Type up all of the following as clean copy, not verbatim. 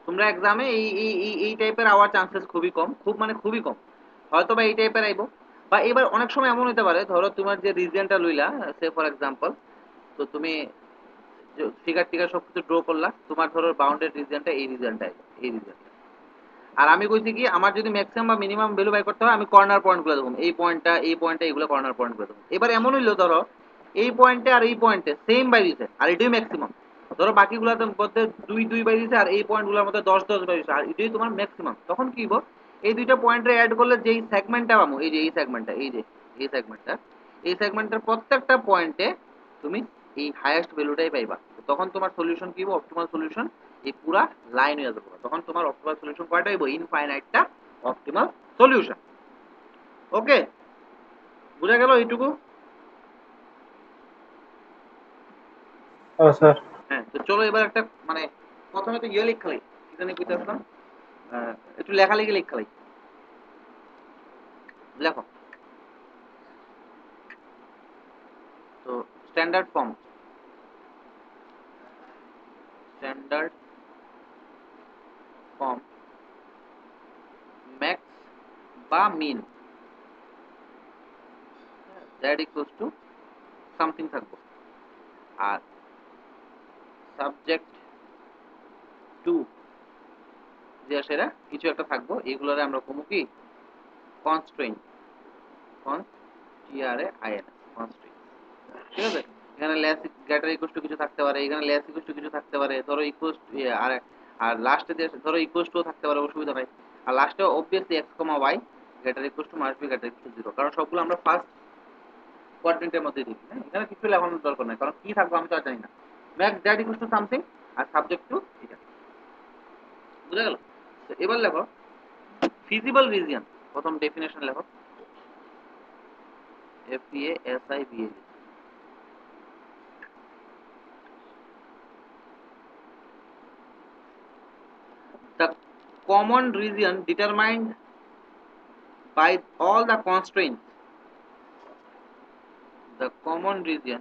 তোমরা এক্সামে এই টাইপের আওয়ার চান্সেস খুবই কম, খুবই কম। হয়তো বা এই টাইপের আইবো, বা এবার অনেক সময় এমন হতে পারে, ধরো তোমার যে রিজিয়নটা লইলা, সে ফর এক্সাম্পল, তো তুমি ফিগার টিগার সবকিছু ড্র করলা, তোমার ধরো বাউন্ডেড রিজিয়নটা এই রিজিয়নটা, এই রিজিয়নটা। আর আমি কইছি কি, আমার যদি ম্যাক্সিমাম বা মিনিমাম ভ্যালু বাই করতে হয়, আমি কর্নার পয়েন্টগুলো দেবো, এই পয়েন্টটা এগুলো কর্নার পয়েন্টগুলো দেবো। এবার এমন হইলো ধরো এই পয়েন্টে আর এই পয়েন্টে সেম বাইরিছে, আর এটাই ম্যাক্সিমাম। ধরো বাকিগুলোর মধ্যে 2 বাইরিছে, আর এই পয়েন্টগুলোর মধ্যে 10 বাইরিছে, আর এটাই তোমার ম্যাক্সিমাম। তখন কি হইব, এই দুইটা পয়েন্টে অ্যাড করলে যেই সেগমেন্টটা পাবো, এই যে এই সেগমেন্টটা, এই সেগমেন্টের প্রত্যেকটা পয়েন্টে তুমি এই হাইয়েস্ট ভ্যালুটাই পাইবা। তখন তোমার সলিউশন কি হবে, অপটিমাল সলিউশন, এই পুরা লাইন হয়ে যাবে। তখন তোমার অপটিমাল সলিউশন কয়টা হইব, ইনফাইনাইটটা অপটিমাল সলিউশন। ওকে, বুঝা গেল এইটুকু? স্যার। হ্যাঁ, তো চলো এবার একটা মানে প্রথমে তো ইয়ে লিখালাই, কি জানি কইতে আসলাম, একটু লেখালেখি লিখালাই। লেখো। তো স্ট্যান্ডার্ড ফর্ম ম্যাক্স বা min that equals to something থাকবো, আর সাবজেক্ট টু যে সেটা কিছু একটা থাকবো, এগুলোরে আমরা কমু কি কনস্ট্রেইন, কনস্ট্রেইন, ঠিক আছে? এখানে লেস গ্রেটার ইকুয়ালস টু কিছু থাকতে পারে, এখানে লেস ইকুয়ালস টু কিছু থাকতে পারে, ধরো ইকুয়ালস আর আর লাস্টে যে ধরো ইকুয়ালস টু থাকতে পারে, অসুবিধা নাই। আর লাস্টে obviously x comma y greater equals to must be greater equals to 0, কারণ সবগুলো আমরা ফার্স্ট কোয়াড্রেন্টের মধ্যে দিচ্ছি। হ্যাঁ, এখানে কিছু লেখানোর দরকার নাই, কারণ কি থাকবে আমি তো আর জানি না। Max that equals to something, আর সাবজেক্ট টু এটা। বুঝা গেল? তো এবার লেখো ফিজিবল রিজিয়ন, প্রথম ডেফিনেশন লেখো, FEASIBLE। The common region determined by all the constraints, the common region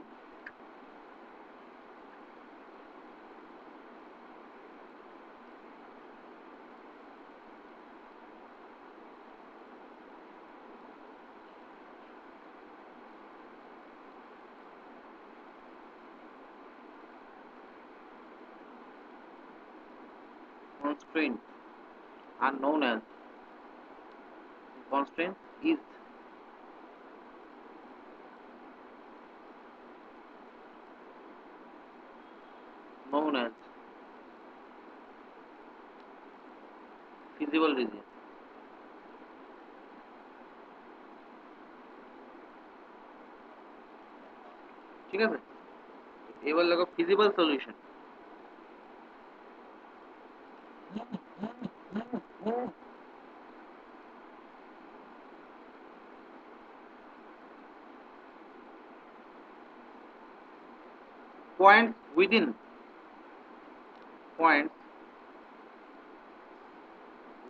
constraints are known as, constraint is known as feasible region। ঠিক আছে, এবার লেখো feasible solution। points within points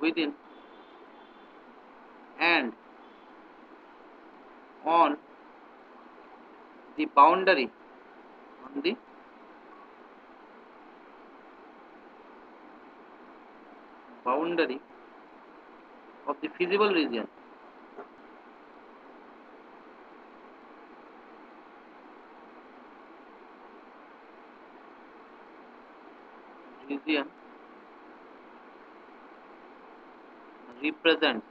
within and on the boundary, on the boundary of the feasible region, region represents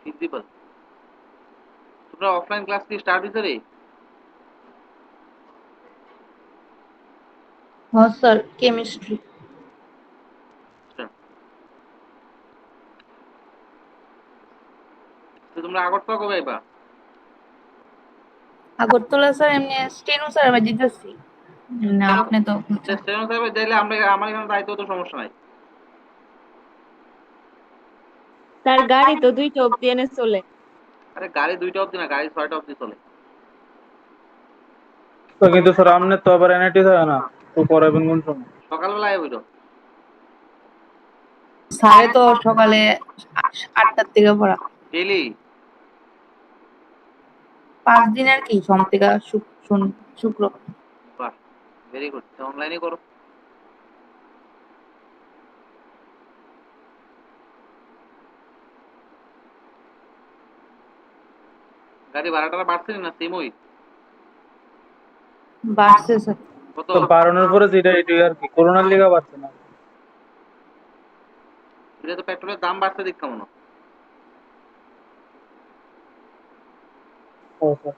feasible। তোমরা offline class কি start হইছে রে? হ্যাঁ sir, chemistry. তো তোমরা আগরতলা কবে আইবা? আগরতলা স্যার এমনি স্টেনো স্যার আমি দিতেছি না, আপনি তো স্টেশন সাহেবে যাইলে আমরা, আমার এখানে যাইতেও তো সমস্যা নাই। তার গাড়ি তো 2টা অব্দি এনে চলে। আরে গাড়ি 2টা অবধি না, গাড়ি 6টা অবধি চলে। তো কিন্তু স্যার আমনে তো আবার এনআইটি থাকে না, তো পড়াবেন কোন সময়? সকালবেলা আইবো তো। স্যারে তো সকালে 8টার থেকে পড়া, ডেইলি 5 দিন আর কি, সোম থেকে এখন শুক্রবার। বাহ, ভেরি গুড। অনলাইনে করো। গাড়ি ভাড়াটা বাড়ছে না সেম ওই বাড়ছে স্যার। কত? তো বাড়ানোর পরে যেটা এটাই আর কি, করোনার লিগা বাড়ছে না। এটা তো পেট্রোলের দাম বাড়ছে দেখ কেমন। ও স্যার।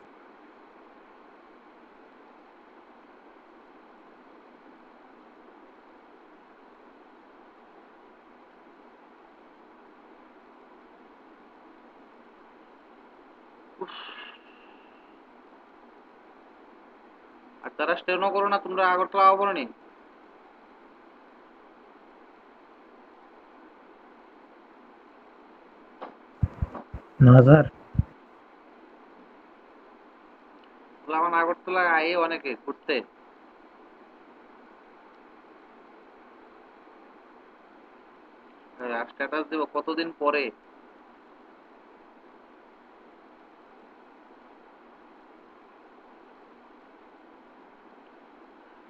আর তারা স্টেনও করো না, তোমরা আগরতলা করো নি? না স্যার। আমার আগরতলা আয়ে অনেকে ঘুরতে। স্ট্যাটাস দেবো কতদিন পরে।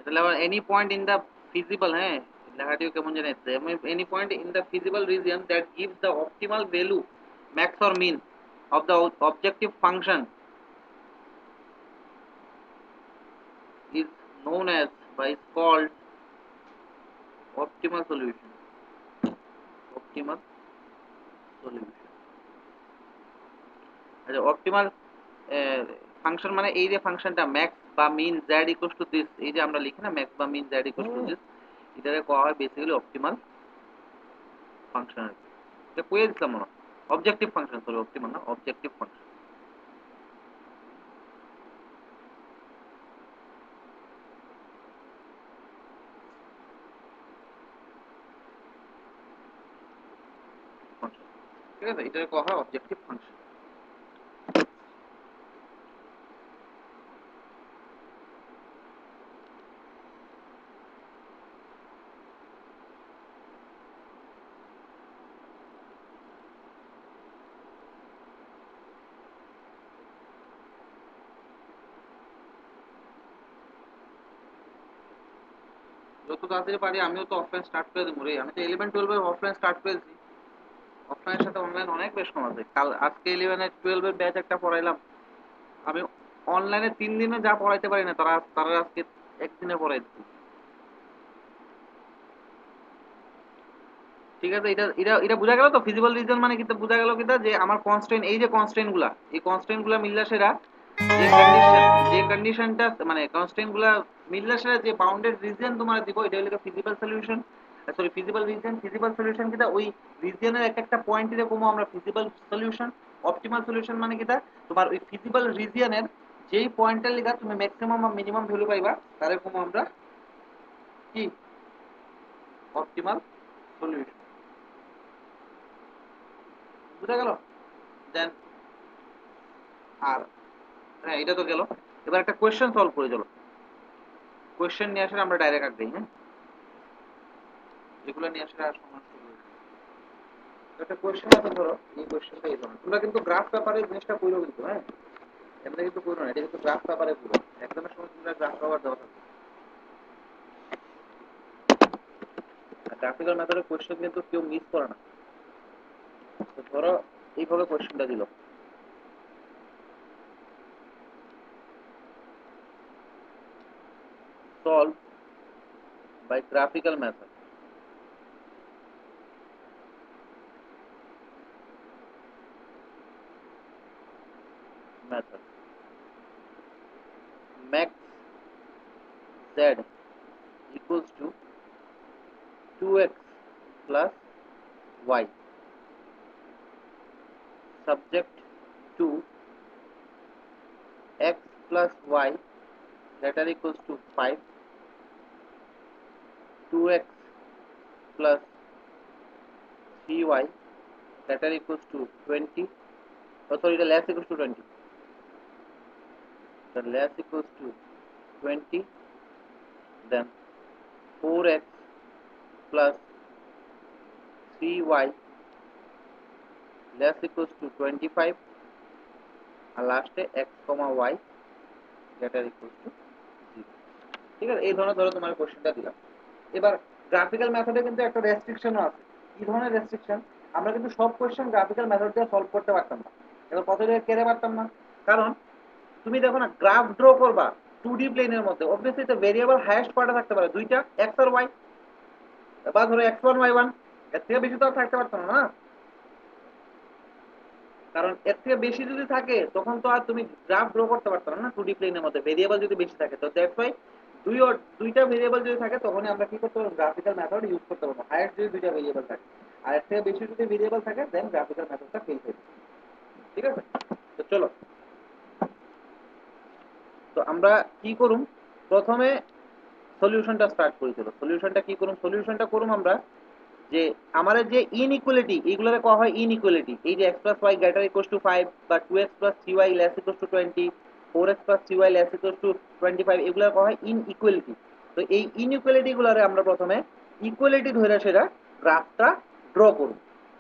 তাহলে আবার any point in the feasible, হ্যাঁ লেখাটিও কেমন জানি any point in the feasible region that gives the optimal value max or min of the objective function is known as by is called optimal solution. Optimal solution. আচ্ছা optimal function মানে এই যে ফাংশনটা max বা মিন z equals to this, এই যে আমরা লিখি না ম্যাক্স বা মিন z ইকুয়ালস টু দিস, এটাকে কোয়া হয় বেসিক্যালি অপটিমাল ফাংশন। এটা কইয়ে দিলাম না, অবজেক্টিভ ফাংশন, সরি অপটিমাল না, অবজেক্টিভ ফাংশন। ঠিক আছে, এটাকে কোয়া হয় অবজেক্টিভ ফাংশন। যত তাড়াতাড়ি পারি আমিও তো অফলাইন স্টার্ট করে দেবো রে। আমি তো 11-12 এর অফলাইন স্টার্ট করেছি। অফলাইনের সাথে অনলাইন অনেক বেশ কম আছে। কাল আজকে 11 এর 12 এর ব্যাচ একটা পড়াইলাম। আমি অনলাইনে 3 দিনে যা পড়াইতে পারি না তারা তারা আজকে একদিনে পড়াই দিচ্ছে। ঠিক আছে, এটা এটা এটা বোঝা গেল তো ফিজিবল রিজন মানে কিন্তু বোঝা গেল কিটা যে আমার কনস্ট্রেন্ট, এই যে কনস্ট্রেন্ট গুলা, এই কনস্ট্রেন্ট গুলা মিললে সেরা যে কন্ডিশন, যে কন্ডিশনটা মানে কনস্ট্রেন্ট গুলা মিললে সেরা যে বাউন্ডেড রিজন তোমার দিব, এটা হলো feasible solution. Sorry feasible reason. Feasible solution কিটা ওই রিজনের এক একটা পয়েন্ট এর কমো আমরা ফিজিবল সলিউশন। অপটিমাল সলিউশন মানে কিটা তোমার ওই ফিজিবল রিজিয়নের যেই পয়েন্টের লিগা তুমি ম্যাক্সিমাম বা মিনিমাম ভ্যালু পাইবা তারে কমো আমরা কি অপটিমাল সলিউশন। বুঝা গেল? দেন আর হ্যাঁ এটা তো গেল। এবার একটা কোয়েশ্চেন সলভ করে চলো। কোয়েশ্চেন নিয়ে আসলে আমরা ডাইরেক্ট আগ দিই, হ্যাঁ যেগুলো নিয়ে আসলে আর সমস্যা নেই। একটা কোয়েশ্চেন আছে ধরো, এই কোয়েশ্চেনটা এই ধরনের। তোমরা কিন্তু গ্রাফ পেপারে জিনিসটা কইরো কিন্তু, হ্যাঁ এমনি কিন্তু কইরো না, এটা কিন্তু গ্রাফ পেপারে কইরো। এক্সামের সময় তোমরা গ্রাফ পেপার দেওয়া থাকবে। আর গ্রাফিক্যাল মেথডের কোয়েশ্চেন কিন্তু কেউ মিস করে না। তো ধরো এইভাবে কোয়েশ্চেনটা দিল, solve by graphical method. Method. Max z equals to 2x plus y. Subject to x plus y that are equals to 5. 2x plus 3y that are equals to 20. Oh, sorry, the less equals to 20. The less equals to 20. Then 4x plus 3y less equals to 25. আর লাস্টে x, y greater equal to 0। ঠিক আছে, এই ধরনের ধরো তোমার কোশ্চেনটা দিলাম। এবার গ্রাফিক্যাল মেথডে কিন্তু একটা রেস্ট্রিকশনও আছে। কি ধরনের রেস্ট্রিকশন? আমরা কিন্তু সব কোশ্চেন গ্রাফিক্যাল মেথড দিয়ে সলভ করতে পারতাম না। এবার কত দিয়ে কেড়ে পারতাম না, কারণ তুমি দেখো না, গ্রাফ ড্র করবা 2D প্লেনের মধ্যে, অবভিয়াসলি তো ভেরিয়েবল হাইয়েস্ট কয়টা থাকতে পারে? দুইটা, এক্স আর ওয়াই, বা ধরো x1 y1, এর থেকে বেশি তো আর থাকতে পারতো না, না? কারণ এর থেকে বেশি যদি থাকে তখন তো আর তুমি গ্রাফ ড্র করতে পারতো না 2D প্লেনের মধ্যে, ভেরিয়েবল যদি বেশি থাকে। তো দ্যাটস ওয়াই দুইটা ভেরিয়েবল যদি থাকে তখনই আমরা কি করতে পারবো? গ্রাফিক্যাল মেথড ইউজ করতে পারবো, হাইয়েস্ট যদি দুইটা ভেরিয়েবল থাকে। আর এর থেকে বেশি যদি ভেরিয়েবল থাকে দেন গ্রাফিক্যাল মেথডটা ফেল হয়ে যাবে। ঠিক আছে, তো চলো, তো আমরা কি করুম, প্রথমে সলিউশনটা স্টার্ট করি। চলো সলিউশনটা কি করুম, সলিউশনটা করুম আমরা যে আমাদের যে ইনইকুয়ালিটি, এগুলোরে করা হয় ইনইকুয়ালিটি। এই যে x plus y greater equals to 5 বা 2x plus 3y less equals to 20, 4x plus 3y less equals to 25, এগুলো করা হয় ইনইকুয়ালিটি। তো এই ইনইকুয়ালিটি গুলারে আমরা প্রথমে ইকুয়ালিটি ধরে সেটা গ্রাফটা ড্র করব।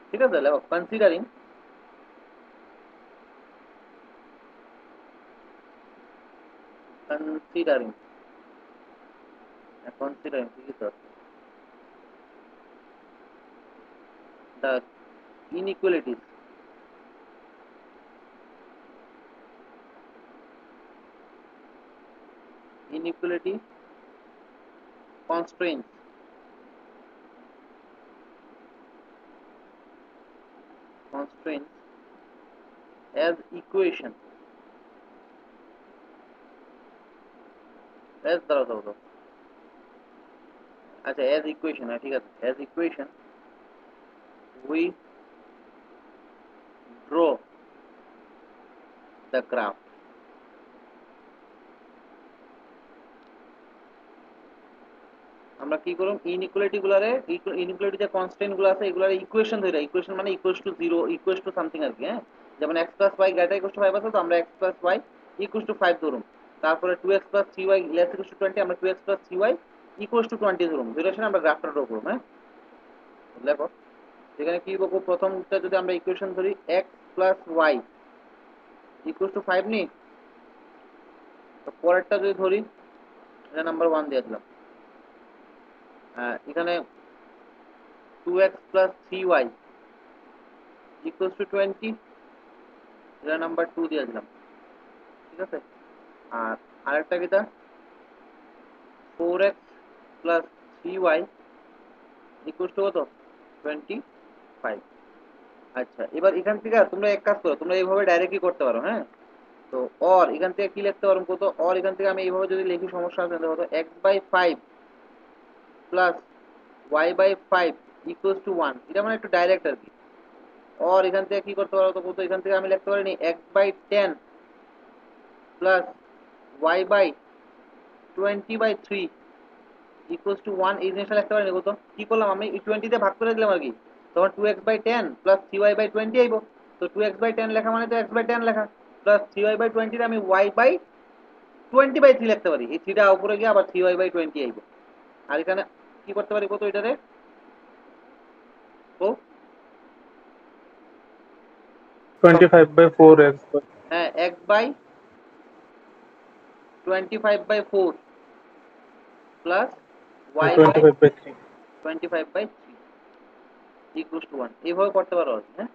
ঠিক আছে, দেখো কনসিডারিং কনসিডারিং কনসিডারিং কি sir, the inequalities inequality constraints as equation as দাঁড়াও আচ্ছা as equation, হ্যাঁ ঠিক আছে, as equation we draw the graph। আমরা কি করব, ইনইকুয়ালিটি গুলারে, ইনইকুয়ালিটি যে কনস্ট্যান্ট গুলো আছে এগুলার ইকুয়েশন ধরে, ইকুয়েশন মানে equals to 0, equals to something আর কি, হ্যাঁ। যেমন x plus y greater equals to 5 আছে, তো আমরা x plus y equals to 5 ধরুম। তারপরে 2x plus 3y less equals to 20, আমরা 2x plus 3y equals to 20 ধরুম। ধরে আমরা গ্রাফটা ড্র করব, হ্যাঁ। দেখো এখানে কি বলবো, প্রথমটা যদি আমরা ইকুয়েশন ধরি x plus y equals to 5 নি, তো পরেরটা যদি ধরি, এটা নাম্বার 1 দিয়ে দিলাম। এখানে 2x plus 3y equals to 20, এটা নাম্বার 2 দিয়ে দিলাম। ঠিক আছে, আর আরেকটা কিটা 4x plus 3y equals to কত? 25। আচ্ছা, এবার এখান থেকে তোমরা এক কাজ করো, তোমরা এইভাবে ডাইরেক্টলি করতে পারো, হ্যাঁ। তো অর এখান থেকে কি লিখতে পারো কত? অর এখান থেকে আমি এইভাবে যদি লিখি সমস্যা আছে, দেখো তো x by 5 plus y by 5 equals to 1, এটা মানে একটু ডাইরেক্ট আর কি। অর এখান থেকে কি করতে পারো তো কত? এখান থেকে আমি লিখতে পারি x by 10 plus y by 20/3 equals to 1, এই জিনিসটা লিখতে পারি কত? কি করলাম আমি, 20 দিয়ে ভাগ করে দিলাম আর কি, তখন 2x by 10 plus 3y by 20 আইব। তো 2x বাই 10 লেখা মানে তো x বাই 10 লেখা, প্লাস 3y বাই 20 তে আমি y বাই 20/3 লিখতে পারি। এই 3টা উপরে গিয়ে আবার 3y বাই 20 আইব। আর এখানে কি করতে পারি কত এটারে, তো 25/4x হ্যাঁ x by 25/4 plus y by 25/3। 25/3 equals to 1, এইভাবে করতে পারো আর কি, হ্যাঁ।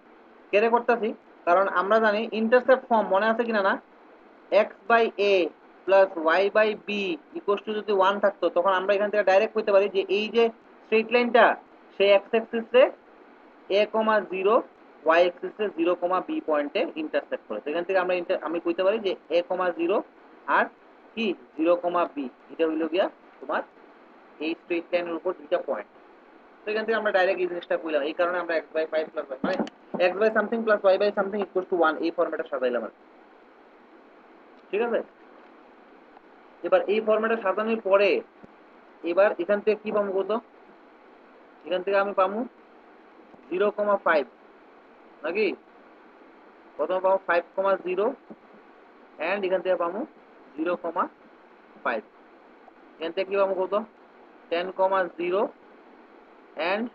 কেন করতেছি? কারণ আমরা জানি ইন্টারসেপ্ট ফর্ম মনে আছে কিনা না, x by a plus y by b equals to যদি 1 থাকতো, তখন আমরা এখান থেকে ডাইরেক্ট কইতে পারি যে এই যে স্ট্রেট লাইনটা সেই x অ্যাক্সিসে a, 0, y অ্যাক্সিসে 0, b পয়েন্টে ইন্টারসেক্ট করে। তো এখান থেকে আমি কইতে পারি যে a, 0 আর কি 0, b, এটা হইল গিয়া তোমার এই স্ট্রেট লাইনের উপর দুইটা পয়েন্ট। তো এখান থেকে আমরা ডাইরেক্ট এই জিনিসটা কইলাম, এই কারণে আমরা x বাই 5 প্লাস মানে x by something plus y by something equals to 1 এই ফরম্যাটে সাজাইলাম আর কি। ঠিক আছে, এবার এই ফরম্যাটে সাজানোর পরে এবার এখান থেকে কি পাবো কত? এখান থেকে আমি পাবো 0,5 নাকি, প্রথমে পাবো 5,0 এন্ড এখান থেকে পাবো 0,5। এখান থেকে কি পাবো কত? 10,0 এন্ড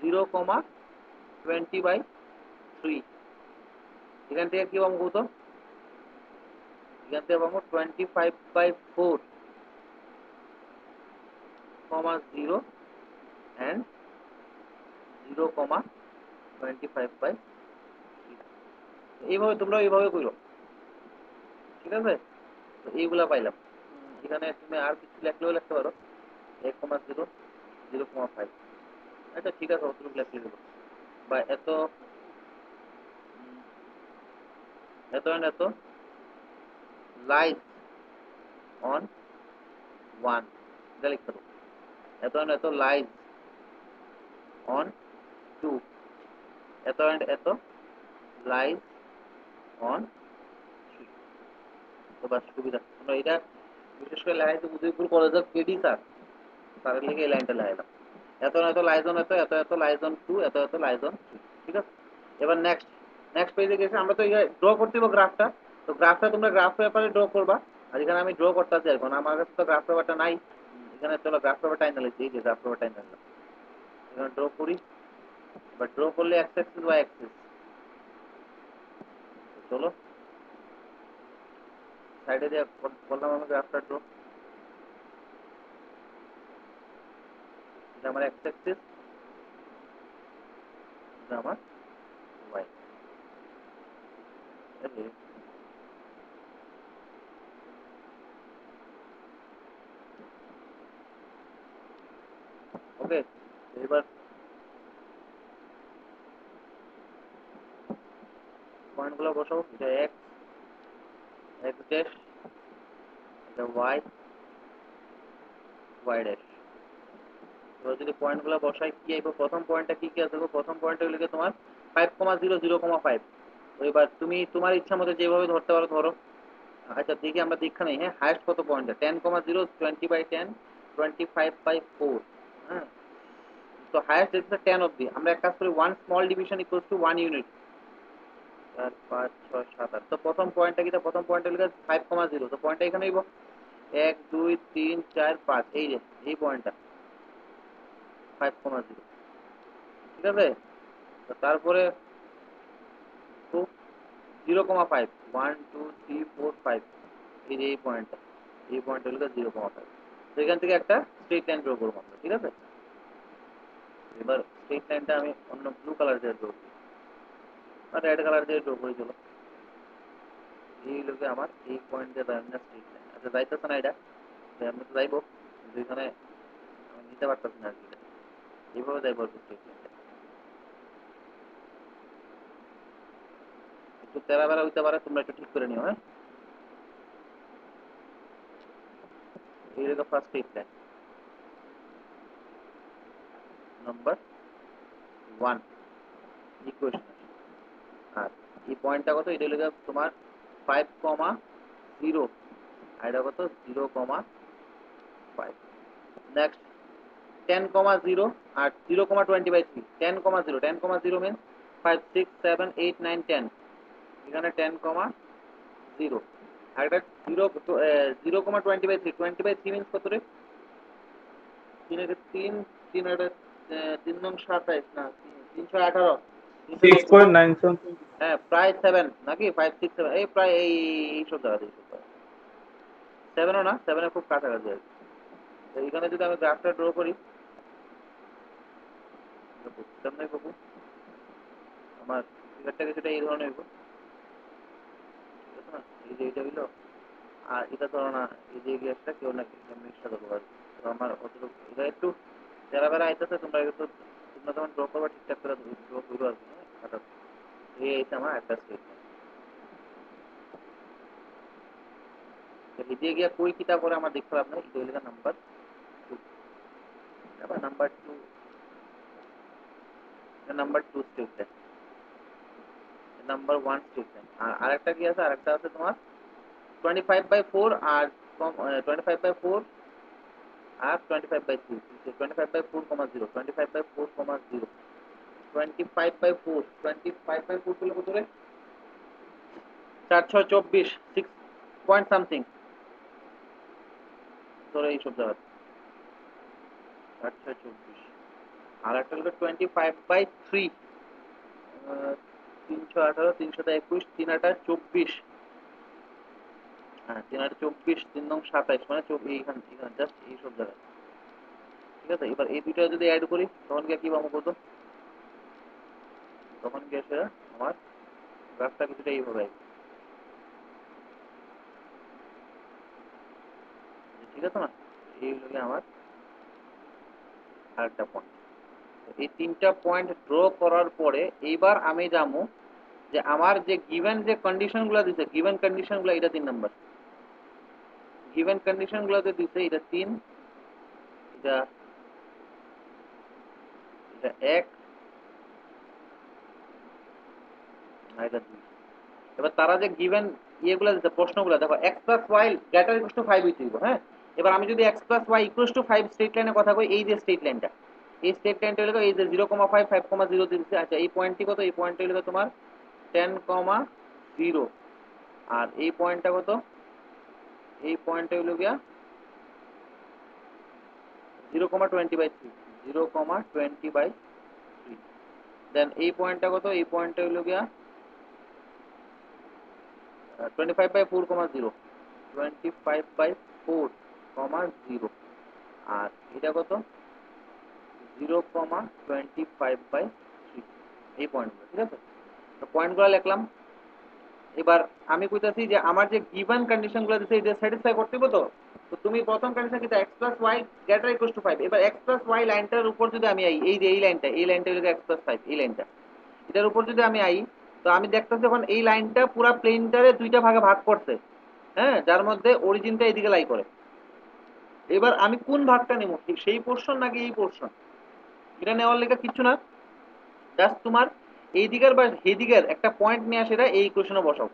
0,20/3। এখান থেকে কি পাবো কত? এখান থেকে পাবো 25/4 কমা 0 and 0,25/3 এইভাবে তোমরা এইভাবে করো, ঠিক আছে? তো এইগুলা পাইলাম। এখানে তুমি আর কিছু লিখলেও লিখতে পারো 1,0 0,5। আচ্ছা ঠিক আছে, অতটুকু লিখলে দেবো। বা এত এত and এত লাইজ অন 1, এটা লিখতে পারো। এত and এত লাইজ অন 2, এত and এত লাইজ অন 3। তো বাস সুবিধা তোমরা এটা বিশেষ করে লেখাইতে উদয়পুর কলেজের কেডি স্যার, তারের লিখে এই লাইনটা লাগাইলাম। এত and এত লাইজ অন এত, এত এত লাইজ অন 2, এত এত লাইজ অন 3, ঠিক আছে? এবার নেক্সট নেক্সট পেজে গেছে, আমরা তো ড্র করতে হবে গ্রাফটা। তো গ্রাফটা তোমরা গ্রাফ পেপারে ড্র করবা। আর এখানে আমি ড্র করতেছি এখন, আমার কাছে তো গ্রাফ পেপারটা নাই। এখানে চলো গ্রাফ পেপার টাইম নিচ্ছি, এই যে গ্রাফ পেপার টাইম নিলাম। এখানে ড্র করি। এবার ড্র করলে এক্স অ্যাক্সিস ওয়াই অ্যাক্সিস। চলো সাইডে দিয়ে করলাম আমি গ্রাফটা ড্র। এটা আমার এক্স অ্যাক্সিস, এটা আমার ওয়াই। ওকে, এবার পয়েন্টগুলো বসাবো। এটা এক্স, এক্স ড্যাশ, এটা ওয়াই, ওয়াই ড্যাশ। এবার যদি পয়েন্টগুলো বসাই কি আইবো, প্রথম পয়েন্টটা কি কি আসবে? প্রথম পয়েন্টটা হলো তোমার 5,0 0,5। তো এবার তুমি তোমার ইচ্ছা মতো যেভাবে ধরতে পারো ধরো। আচ্ছা দেখি আমরা দীক্ষা নেই। হ্যাঁ, হাইয়েস্ট কত পয়েন্টে? 10,0 20/10 25/4। হ্যাঁ, তো হাইয়েস্ট হচ্ছে 10 অবধি। আমরা এক কাজ করি, 1 small division equals to 1 unit. 4 5 6 7 8। তো প্রথম পয়েন্টটা কি? প্রথম পয়েন্টটা লিখে 5,0। তো পয়েন্টটা এখানে হইব 1 2 3 4 5, এই যে এই পয়েন্টটা 5,0, ঠিক আছে? তো তারপরে 0,5 1 2 3 4 5, এই যে এই পয়েন্টটা, এই পয়েন্ট হলো 0,5। তো এখান থেকে একটা স্ট্রেট লাইন ড্র করবো আমরা, ঠিক আছে? এবার স্ট্রেট লাইনটা আমি অন্য ব্লু কালার দিয়ে ড্র করি, আর রেড কালার দিয়ে ড্র করি। চলো, এই লোকে আমার এই পয়েন্ট দিয়ে যাবে না স্ট্রেট লাইন। আচ্ছা যাইতেছে না এটা, আমি তো যাইবো কিন্তু এখানে আমি নিতে পারতেছি না আর কি। এইভাবে যাইবো আর কি স্ট্রেট লাইনটা। একটু তেরা বেড়া হইতে পারে, তোমরা একটু ঠিক করে নিও। হ্যাঁ, এই হলো first straight line number 1 equation. আর এই পয়েন্টটা কত? এটা হলো তোমার 5,0, আর এটা কত? 0,5। নেক্সট 10,0 আর 0,20/3। 10,0 10,0 মিনস 5 6 7 8 9 10। এখানে 10,0 আর এটা 0,20/3। 20/3 মিনস কত রে? 3 এর 3, 3 এর 3 নং 27 না 318, 390। 6.9 something। হ্যাঁ, প্রায় 7 নাকি 5 6 7, এই প্রায় এই সব জায়গা দিয়ে 7ও না, 7 এর খুব কাছাকাছি আর কি। তো এখানে যদি আমি গ্রাফটা ড্র করি, কেমন বাবু আমার ফিগারটা কিছুটা এই ধরনের হইব, ঠিক আছে না? এই যে এইটা হইলো, আর এটা ধরো না এই যে গ্যাসটা কেউ না মিক্সটা করবো আর কি। তো আমার অতটুকু এটা একটু যারা বেড়া আইতেছে, তোমরা একটু তোমরা যখন ড্র করবা ঠিকঠাক করে ড্র করবো আর কি। হঠাৎ এই এইটা আমার একটা স্টেটমেন্ট। এদিকে গিয়া কই কিতা করে আমার দেখতে পাবেন। এটা হইলো নাম্বার 2। আবার number 2, number 2 statement, number 1 statement. আর আরেকটা কি আছে? আরেকটা আছে তোমার 25/4 আর 25/4 আর 25/3। 25/4, 0 25/4, 0 25/4 25/4 করলে কত রে? 4 6 24 6 পয়েন্ট সামথিং ধরো এইসব জায়গা। 4 6 24। আর একটা হলো 25/3, 318 321 3 8 24, হ্যাঁ 3/24 3 × 27 মানে এইখানে এখানে জাস্ট এইসব জায়গায়। ঠিক আছে, এবার এই দুইটা যদি অ্যাড করি তখন কি পাবো কত? তখন কি আসে আমার গ্রাফটা কিছুটা এইভাবে আসবে। ঠিক আছে না, এই হলো গিয়ে আমার আরেকটা পয়েন্ট। এই 3টা পয়েন্ট ড্র করার পরে এইবার আমি যাবো যে আমার যে গিভেন যে কন্ডিশন গুলা দিছে, গিভেন কন্ডিশন গুলা এটা 3 নাম্বার, গিভেন কন্ডিশন গুলাতে দিছে এটা 3, এটা এটা 1 আর এটা 2। এবার তারা যে গিভেন ইয়েগুলো দিতে প্রশ্নগুলো দেখো x plus y greater equal to 5 হইতে দিব। হ্যাঁ, এবার আমি যদি x plus y equal to 5 straight লাইনের কথা কই, এই যে স্ট্রেট লাইনটা, এই স্ট্রেট লাইনটা হলো এই যে 0,5 5,0 দিচ্ছে। আচ্ছা এই পয়েন্টটি কত? এই পয়েন্টটা হলো তোমার 10,0 আর এই পয়েন্টটা কত? এই পয়েন্টটা হলো গিয়া 0,20/3 0,20/3। দেন এই পয়েন্টটা কত? এই পয়েন্টটা হলো গিয়া 25/4,0 25/4,0 আর এটা কত? 0,25/3 এই পয়েন্টগুলো। ঠিক আছে, তো পয়েন্টগুলো লিখলাম। এবার আমি কইতাছি যে আমার যে গিভেন কন্ডিশনগুলো দিছে এটা স্যাটিসফাই করতে হবে। তো তো তুমি প্রথম কন্ডিশন কি x plus y greater equal to 5। এবার x প্লাস y লাইনটার উপর যদি আমি আই, এই যে এই লাইনটা হলো x প্লাস 5, এই লাইনটা এটার উপর যদি আমি আই, তো আমি দেখতেছি যখন এই লাইনটা পুরো প্লেনটারে দুইটা ভাগে ভাগ করছে, হ্যাঁ, যার মধ্যে অরিজিনটা এদিকে লাই করে। এবার আমি কোন ভাগটা নেব, ঠিক সেই পোরশন নাকি এই পোরশন? এটা নেওয়ার লেগে কিছু না, জাস্ট তোমার এই দিকের বা এই দিকের একটা পয়েন্ট নিয়ে সেটা এই ইকুয়েশনে বসাও।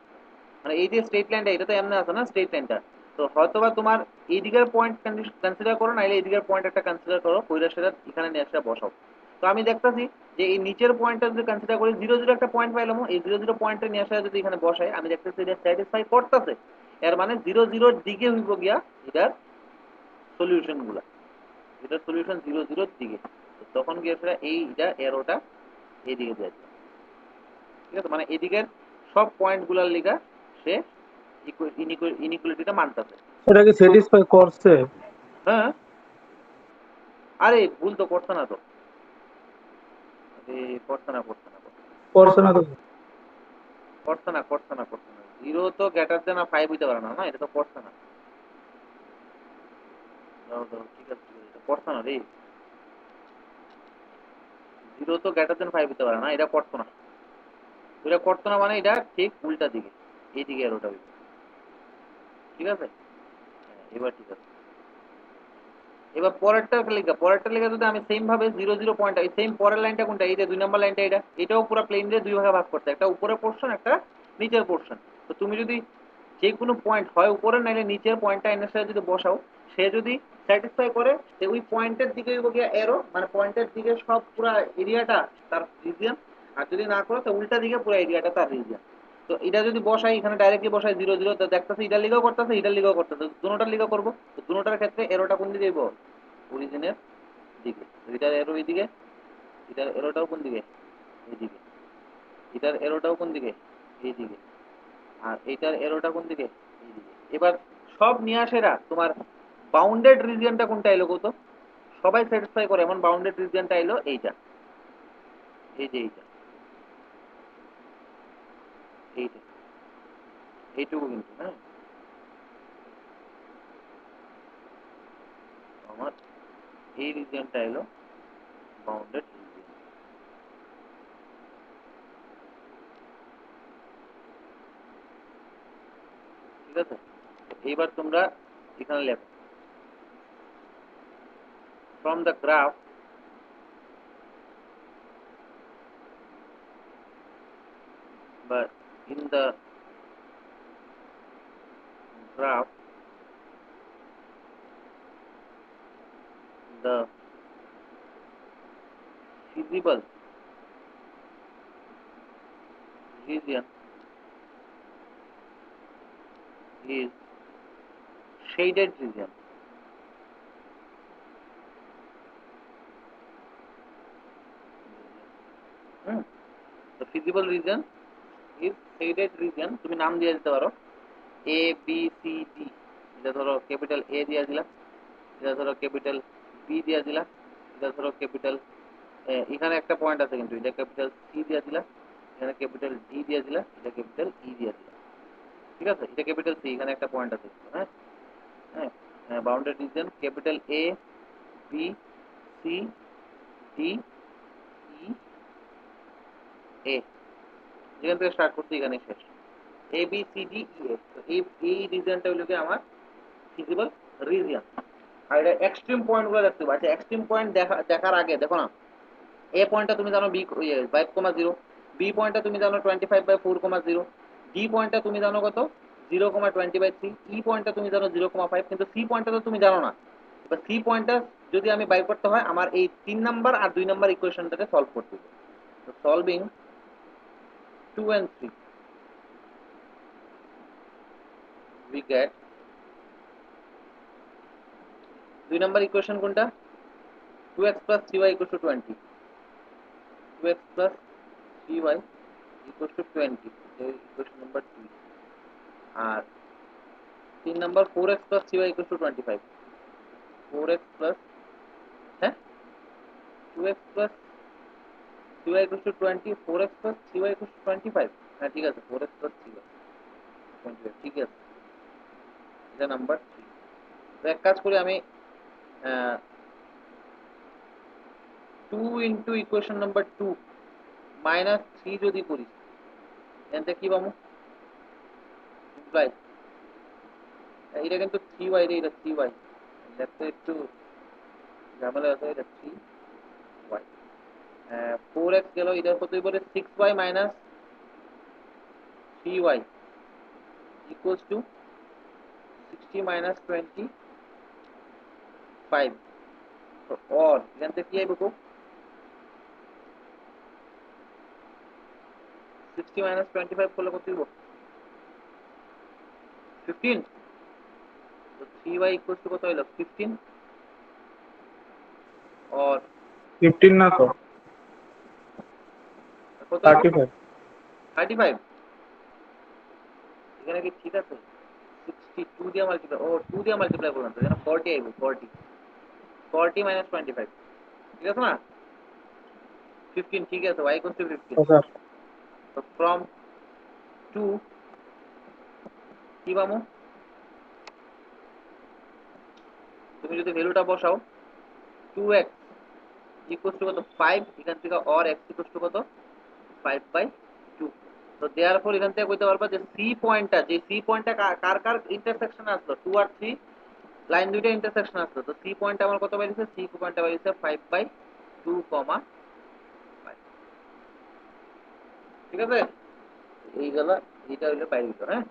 মানে এই যে স্ট্রেট লাইনটা এটা তো এমনি আছে না স্ট্রেট লাইনটা, তো হয়তোবা তোমার এই দিকের পয়েন্ট কনসিডার করো, নাইলে এই দিকের পয়েন্ট একটা কনসিডার করো, কইরা সেটা এখানে নিয়ে সেটা বসাও। তো আমি দেখতেছি যে এই নিচের পয়েন্টটা যদি কনসিডার করি 0 0 একটা পয়েন্ট পাইলাম, এই 0 0 পয়েন্টটা নিয়ে আসা যদি এখানে বসাই আমি দেখতেছি এটা স্যাটিসফাই করতেছে। এর মানে 0 0 দিকে হইব গিয়া এটার সলিউশন গুলা, এটার সলিউশন 0 0 দিকে। তো তখন গিয়ে সেটা এইটা এরোটা এইদিকে দিয়ে দিলাম। ঠিক আছে, মানে এদিকের সব পয়েন্ট গুলার লিগা সে ইনইকুয়ালিটিটা মানতেছে। এটা কি স্যাটিসফাই করছে? হ্যাঁ, আরে ভুল তো করছে না তো, আরে করছে না করছে না করছে না তো? করছে না করছে না করছে না, 0 তো গ্রেটার দেন 5 হইতে পারে না, না এটা তো করছে না। দাও দাও, ঠিক আছে ঠিক আছে, এটা করছে না রে, 0 তো গ্রেটার দেন 5 হইতে পারে না, এটা করতো না। এটা করতো না মানে এটা ঠিক উল্টা দিকে, এইদিকে আর ওটা হইবে। ঠিক আছে, হ্যাঁ, এবার ঠিক আছে। এবার পরেরটা লেখা যদি আমি সেম ভাবে 0 0 পয়েন্ট, এই সেম পরের লাইনটা কোনটা? এই যে 2 নাম্বার লাইনটা, এটাও পুরো প্লেন দিয়ে দুই ভাগে ভাগ করতে, একটা উপরের পোরশন একটা নিচের পোরশন। তো তুমি যদি যে কোনো পয়েন্ট হয় উপরের নাইলে নিচের পয়েন্টটা এর সাথে যদি বসাও, সে যদি স্যাটিসফাই করে সে ওই পয়েন্টের দিকে হইব গিয়া এরো, মানে পয়েন্টের দিকে সব পুরো এরিয়াটা তার রিজিয়ন। আর যদি না করে তো উল্টা দিকে পুরো এরিয়াটা তার রিজিয়ন। তো এটা যদি বসাই এখানে ডাইরেক্টলি বসাই 0 0, তো দেখতেছি এটার লিগেও করতেছে এটার লিগেও করতেছে, দুটোটার লিগেও করবো। তো দুটোটার ক্ষেত্রে এরোটা কোন দিকে যাইব? অরিজিনের দিকে। তো এটার এরো এইদিকে, এটার এরোটাও কোন দিকে? এইদিকে। এটার এরোটাও কোন দিকে? এইদিকে। আর এটার এরোটা কোন দিকে? এইদিকে। এবার সব নিয়ে আসেরা তোমার বাউন্ডেড রিজিয়নটা কোনটা এলো কত? সবাই স্যাটিসফাই করে এমন বাউন্ডেড রিজিয়নটা এলো এইটা, এই যে এইটা, এইটা, এইটুকু কিন্তু। হ্যাঁ, আমার এই রিজিয়নটা এলো বাউন্ডেড রিজিয়ন। ঠিক আছে, এইবার তোমরা এখানে লেখো from the graph but in the graph the feasible region is shaded region. The feasible region is shaded region, তুমি নাম দিয়ে দিতে পারো। এ বি সি ডি, এটা ধরো ক্যাপিটাল এ দিয়া দিলা, এটা ধরো ক্যাপিটাল বি দিয়া দিলা, এটা ধরো ক্যাপিটাল, এখানে একটা পয়েন্ট আছে কিন্তু এটা ক্যাপিটাল সি দিয়া দিলা, এখানে ক্যাপিটাল ডি দিয়া দিলা, এটা ক্যাপিটাল ই দিয়া দিলা, ঠিক আছে? এটা ক্যাপিটাল সি, এখানে একটা পয়েন্ট আছে, হ্যাঁ হ্যাঁ, boundary region capital A B C D E A, যেখান থেকে স্টার্ট করছি এখানে শেষ, A B C D E A. তো এই রিজিয়নটা হলো কি আমার ফিজিবল রিজিয়ন। আর এটা এক্সট্রিম পয়েন্ট গুলো দেখতে পাচ্ছি। এক্সট্রিম পয়েন্ট দেখার আগে দেখো না, এ পয়েন্টটা তুমি জানো বি 5,0, বি পয়েন্টটা তুমি জানো 25/4,0, ডি পয়েন্টটা তুমি জানো কত 0,20/3, ই পয়েন্টটা তুমি জানো 0,5, কিন্তু সি পয়েন্টটা তো তুমি জানো না। এবার সি পয়েন্টটা যদি আমি বাইর করতে হয় আমার এই 3 নাম্বার আর 2 নাম্বার ইকুয়েশনটাকে সলভ করতে হবে। তো solving 2 and 3 we get 2 number equation কোনটা, 2x plus 3y equals to 20, 2x plus 3y equals to 20, equation number 2। আর 3 number 4x plus 3y equals to 25, 4x plus, হ্যাঁ 2x plus 3y equals to 20, 4x plus 3y equals to 25, হ্যাঁ ঠিক আছে 4x plus 3y 25, ঠিক আছে, এটা number 3। তো এক কাজ করি আমি, 2 ইন্টু ইকুয়েশন নাম্বার 2 মাইনাস 3 যদি করি এতে কি পাবো, ইমপ্লাই এটা কিন্তু 3y রে, এটা 3y, এটা একটু ঝামেলা আছে, এটা 3y, 4x গেল, এটা কত বলে 6y minus 3y equals to 60 minus 25, তো or এখান থেকে কি আইব, 60 minus 25 করলে কত হইব 15, তো 3y equals to কত হইল 15, or 15 না তো, কত হইল 35। 35, এখানে কি ঠিক আছে 62 দিয়ে মাল্টিপ্লাই, ও 2 দিয়ে মাল্টিপ্লাই করলাম তো এখানে 40 আইব, 40 minus 25, ঠিক আছে না 15, ঠিক আছে y equals to 15। আচ্ছা, তো from 2 কি পাবো, তুমি যদি ভ্যালুটা বসাও 2x ইকুয়াল টু কত 5, এখান থেকে or x ইকুয়াল টু কত 5/2। তো দেয়ারফর এখান থেকে কইতে পারবা যে সি পয়েন্টটা, যে সি পয়েন্টটা কার কার ইন্টারসেকশনে আসলো 2 আর 3 লাইন দুইটা ইন্টারসেকশন আসলো, তো সি পয়েন্ট আমার কত বাইরেছে, সি পয়েন্টটা বাইরেছে 5/2, 5, ঠিক আছে? এইগুলা এটা হইলো বাইরে গেল, হ্যাঁ।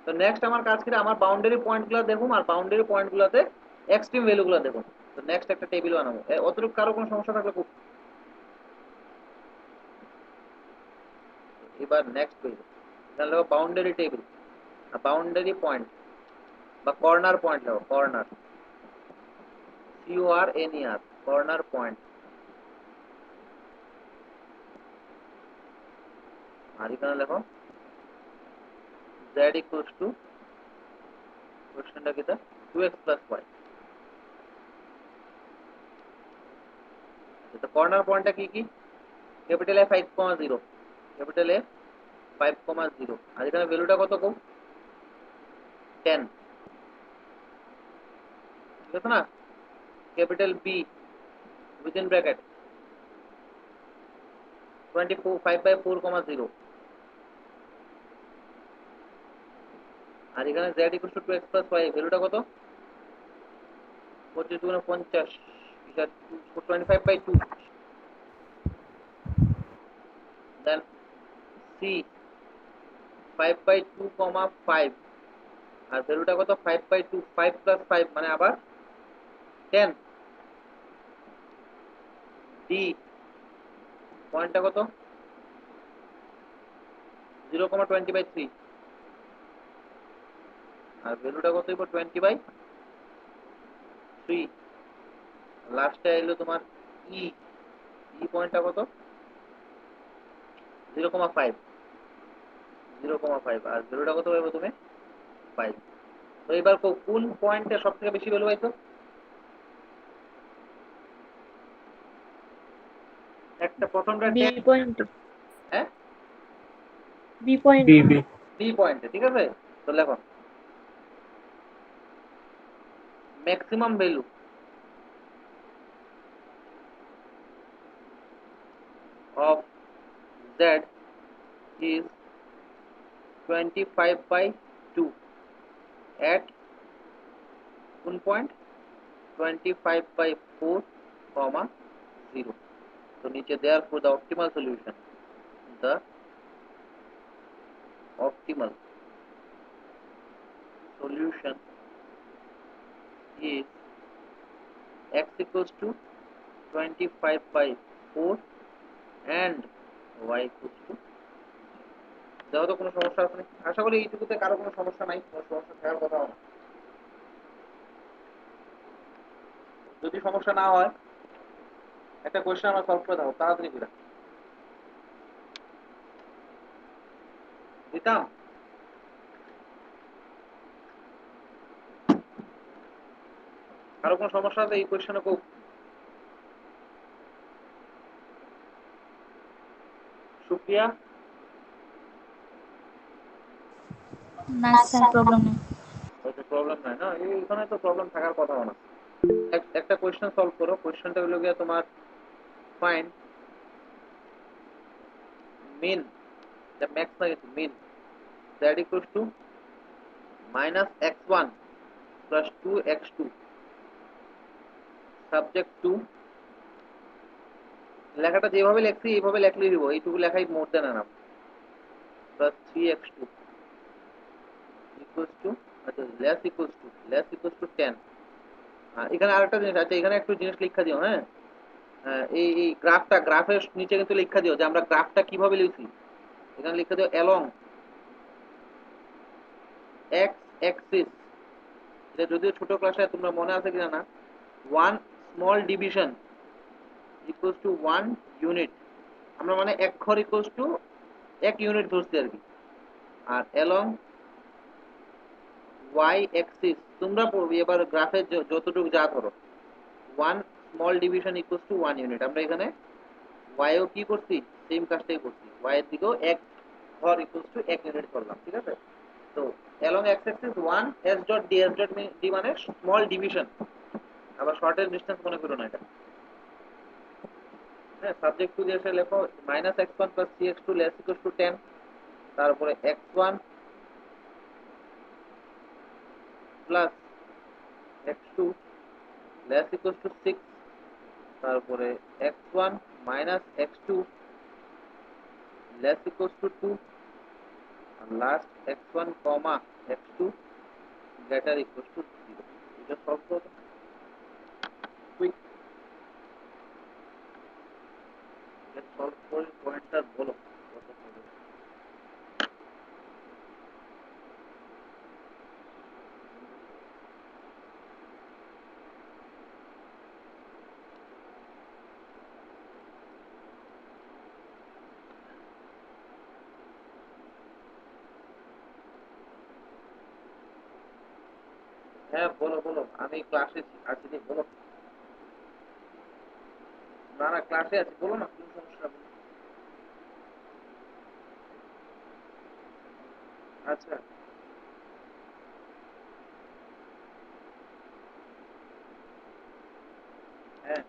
তো নেক্সট আমার কাজ কি, আমার বাউন্ডারি পয়েন্টগুলো দেখুন আর বাউন্ডারি পয়েন্টগুলোতে এক্সট্রিম ভ্যালুগুলো দেখুন। তো নেক্সট একটা টেবিল বানাবো, অতটুকু কারো কোনো সমস্যা থাকলে খুব, এবার নেক্সট পেজ এখানে লেখো বাউন্ডারি টেবিল, বাউন্ডারি পয়েন্ট বা কর্নার পয়েন্ট লেখো, কর্নার CORNER, কর্নার পয়েন্ট। আর এখানে লেখো z equals to কোশ্চেনটা কিটা 2x plus y। তো কর্নার পয়েন্টটা কি কি, ক্যাপিটাল A 5,0, ক্যাপিটাল A 5,0, আর এখানে ভ্যালুটা কত কম 10, ঠিক আছে না, ক্যাপিটাল B উইদিন ব্র্যাকেট 24, 5/4,0, আর এখানে z equals to 2x plus y, ভ্যালুটা কত 25 গুণে 50, এটা 25/2, দেন C 5/2, 5, আর ভ্যালুটা কত 5/2, 5 plus 5 মানে আবার 10, D পয়েন্টটা কত 0,20/3, আর ভ্যালুটা কত হইব 20/3, লাস্টে এলো তোমার ই, পয়েন্টটা কত 0,5, 0,5, আর ভ্যালুটা কত পাইবো তুমি 5। তো এবার কোন পয়েন্টে সবথেকে বেশি ভ্যালু পাইছো? একটা প্রথমটা বি 10। পয়েন্ট, হ্যাঁ, B point. B B B পয়েন্টে, ঠিক আছে। তো লেখো maximum value of z is 25/2 at কোন পয়েন্ট 25/4, 0। তো নিচে therefore the optimal solution, the optimal solution is x equals to 25/4 and y equals to, দেখো তো কোনো সমস্যা আছে নাকি? আশা করি এইটুকুতে কারো কোনো সমস্যা নাই, কোনো সমস্যা থাকার কথা না। যদি সমস্যা না হয় একটা কোয়েশ্চেন আমরা সলভ করে দাও তাড়াতাড়ি করে দিতাম। কারো কোনো সমস্যা আছে এই কোয়েশ্চেনে? খুব সুপ্রিয়া, না স্যার, প্রবলেম নেই। ওকে, প্রবলেম নাই না, এইখানে তো প্রবলেম থাকার কথা না। একটা কোয়েশ্চেন সলভ করো। কোয়েশ্চেনটা হলো গিয়ে তোমার ফাইন্ড মিন, এটা ম্যাক্স না কিন্তু min, that equals to -x1 + 2x2 subject to, লেখাটা যেভাবে লিখছি এইভাবে লিখলেই দিব, এইটুকু লেখাই more than enough, +3x2 equals to, আচ্ছা লেস ইকুয়ালস টু 10। এখানে আরেকটা জিনিস আছে, এখানে একটু জিনিস লিখা দিও। হ্যাঁ, এই গ্রাফের নিচে কিন্তু লিখা দিও যে আমরা গ্রাফটা কিভাবে লিখছি। এখানে লিখে দিও অ্যালং এক্স অ্যাক্সিস, এটা যদিও ছোট ক্লাসে তোমরা মনে আছে কিনা না, 1 small division equals to 1 unit, আমরা মানে এক ঘর ইকুয়ালস টু 1 ইউনিট ধরছি আর কি। আর অ্যালং ওয়াই অ্যাক্সিস তোমরা পড়বে এবার গ্রাফের যতটুকু যা ধরো, 1 small division equals to 1 unit, আমরা এখানে ওয়াইও কি করছি, সেম কাজটাই করছি, ওয়াই এর দিকেও এক ঘর ইকুয়ালস টু 1 ইউনিট করলাম, ঠিক আছে। তো along x Axis 1 S dot D, S dot D মানে স্মল ডিভিশন, আবার শর্টের ডিসটেন্স মনে করো না এটা। হ্যাঁ, সাবজেক্ট টু দিয়ে এসে লেখো -x1 + 3x2 less equals to 10, তারপরে x1 plus x2 less equals two 6, তারপরে x1 minus x2 less equals to 2, আর last x1 comma x2 greater equals to 0। এটা সলভ করো কুইক, এটা সলভ করে পয়েন্টটা বলো কত হবে। হ্যাঁ বলো বলো, আমি ক্লাসে আছি, বলো। না না, ক্লাসে আছি, বলো না, কোনো সমস্যা নেই। আচ্ছা, হ্যাঁ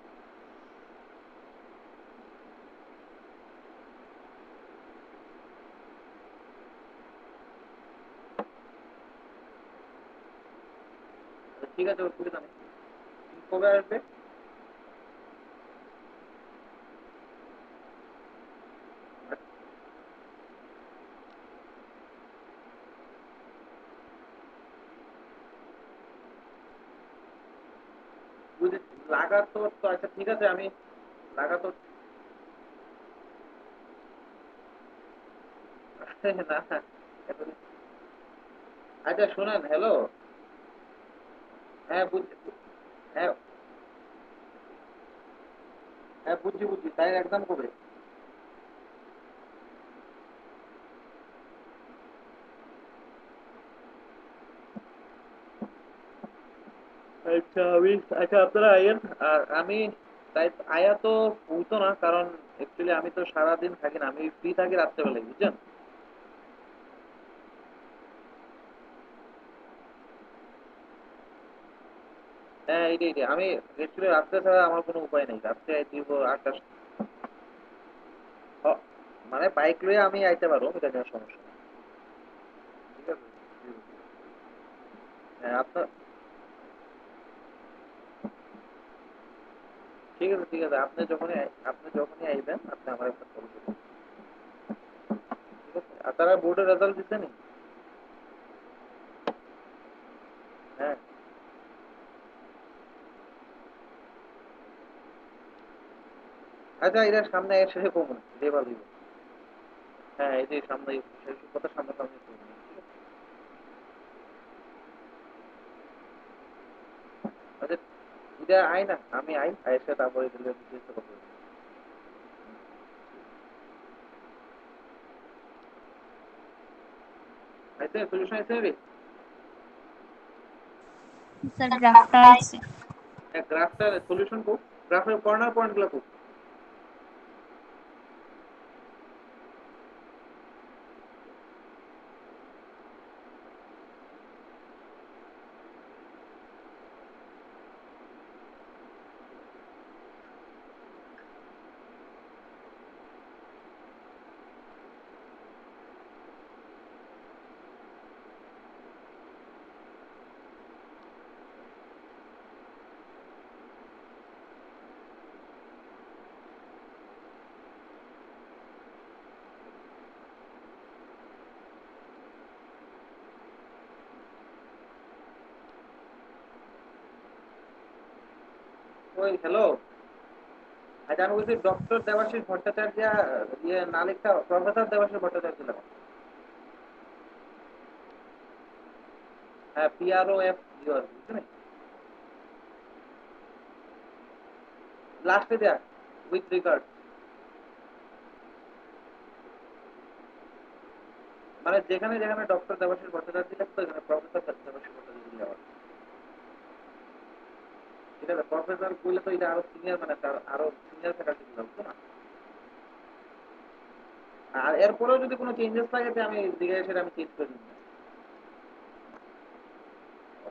ঠিক আছে, অসুবিধা নেই। তুমি কবে আসবে? বুঝে লাগাতো তো, আচ্ছা ঠিক আছে, আমি লাগাতো না, আচ্ছা শোনেন, হ্যালো, হ্যাঁ বুঝছি, হ্যাঁ হ্যাঁ বুঝছি বুঝছি, তাই একদম কবে? আচ্ছা আচ্ছা আপনারা আইয়েন আর আমি তাই আয়া তো হইতো না কারণ অ্যাকচুয়ালি আমি তো সারাদিন থাকি না আমি ফ্রি থাকি রাত্রেবেলায় বুঝছেন হ্যাঁ এইটাই আমি অ্যাকচুয়ালি রাত্রে ছাড়া আমার কোনো উপায় নেই রাত্রে দিব ৮টা মানে বাইক লয়ে আমি আইতে পারবো এটা নিয়ে সমস্যা নেই ঠিক আছে হ্যাঁ আপনার ঠিক আছে আপনি যখনই আইবেন আপনি আমার একটা কল করবেন ঠিক আছে আর তারা বোর্ডের রেজাল্ট দিচ্ছে নি হ্যাঁ আচ্ছা এটা সামনে এসে কমন দেবা দিব হ্যাঁ এই যে সামনে সেই কথা সামনে সামনে করবেন ঠিক আছে আচ্ছা এটা আই না আমি আই এসে তারপরে দিলে ডিটেলসে কথা বলবো আইতে সলিউশন আইতে রে স্যার গ্রাফটা আছে। হ্যাঁ গ্রাফটার সলিউশন কো গ্রাফের কর্নার পয়েন্ট গুলো কো ওই হ্যালো আচ্ছা আমি বলছি ডক্টর দেবাশিস ভট্টাচার্য ইয়ে না লেখা প্রফেসর দেবাশিস ভট্টাচার্য লেখা হ্যাঁ PROF ইউর বুঝছেন লাস্টে দেয়া উইথ রিগার্ড মানে যেখানে যেখানে ডক্টর দেবাশিস ভট্টাচার্য লিখতো এখানে প্রফেসর দেবাশিস ভট্টাচার্য লেখা ঠিক আছে প্রফেসর বললে তো এটা আরো সিনিয়র মানে আরো সিনিয়র ফ্যাকাল্টি বুঝতো না আর এরপরেও যদি কোনো চেঞ্জেস লাগে তো আমি জিজ্ঞাসা সেটা আমি চেঞ্জ করে দিই